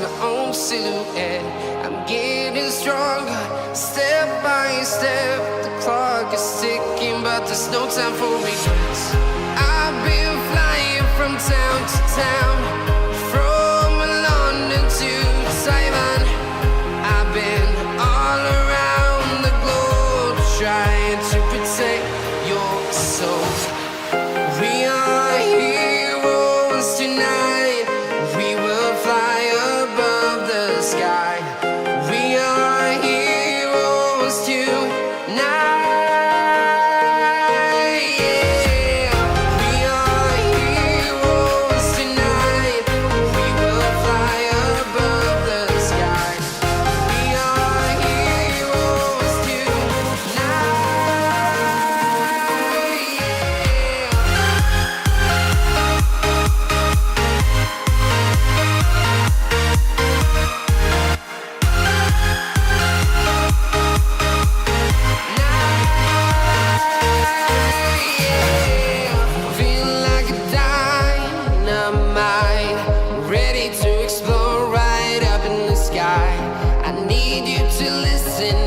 my own silhouette. I'm getting stronger, step by step. The clock is ticking, but there's no time for regrets. I've been flying from town to town, from London to Taiwan. I've been all around the globe, trying to protect your soul. We are heroes tonight. We will fly above the sky. We are heroes tonight. Yeah. We are heroes tonight. We will fly above the sky. We are heroes tonight. Feel like a dynamite, ready to explode right up in the sky. I need you to listen